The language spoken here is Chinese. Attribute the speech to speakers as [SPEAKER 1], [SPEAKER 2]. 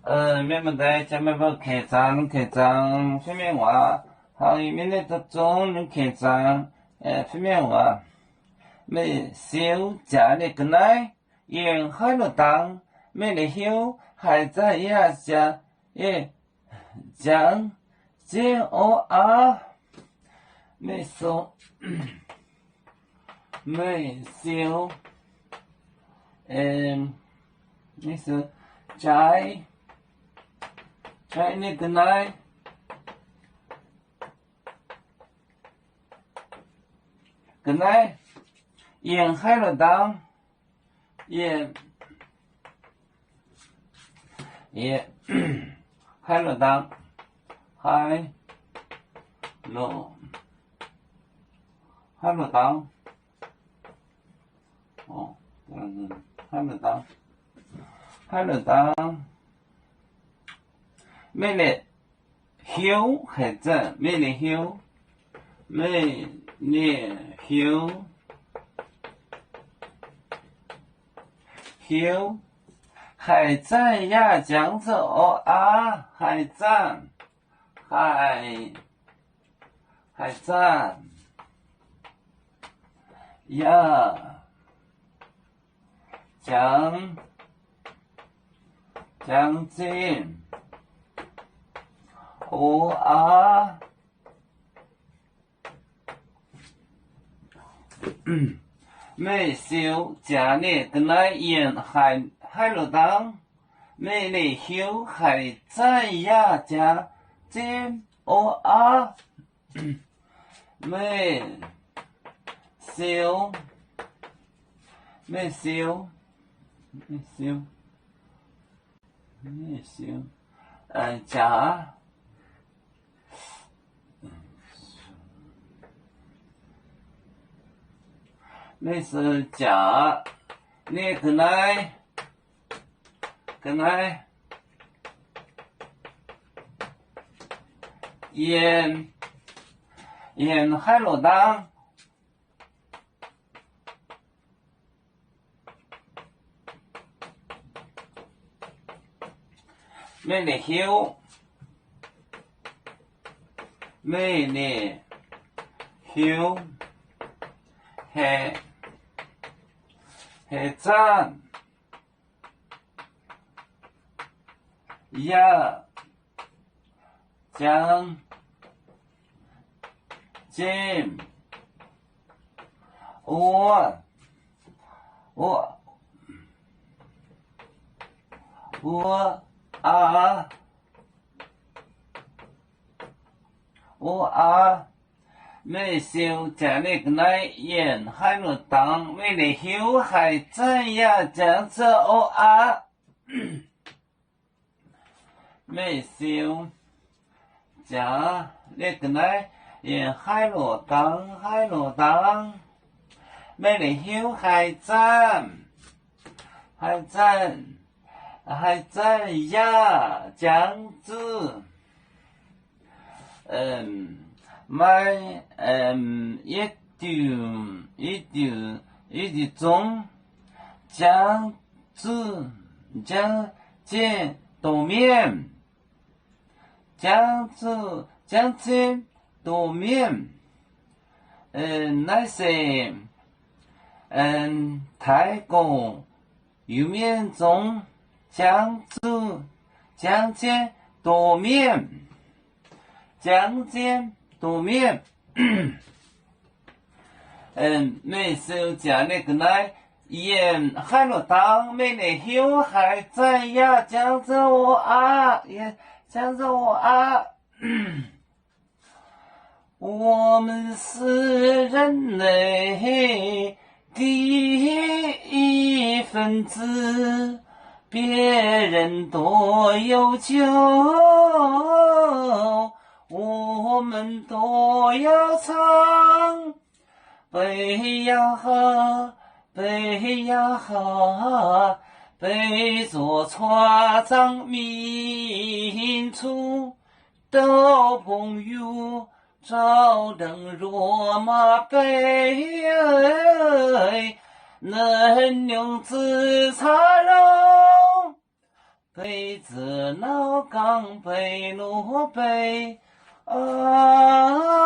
[SPEAKER 1] 面目在前面不开张，后面话，好一面的这种开张，后面话，没小家的个来，沿海路当，没得休，还在亚家，讲接哦啊，没说，没小，没说，在那个来，个来，沿海路当，海路当，海路当，哦，海路当，没得休还在，没得休，休还在呀，讲着哦啊，还在呀，讲进哦啊，没修家里跟来演海路当，没得休还在呀，讲进哦啊，没修。没修，假，那是假，你跟来，演海螺当，没得休，还赞呀，将进我没修家里个来演海螺当，没得休还在呀，讲着哦啊。没修家里个来演海螺当，没得休还在呀，讲着买一丢钟将见豆面将见豆面那些太公有面中将见豆面没收家那个来演海螺当没得休还在呀，讲着我啊，我们是人类第一分子，别人多有酒，我们都要唱。背呀哈，背着船长民族的朋友，照灯落马背，能用紫茶肉，北子脑刚北路北啊。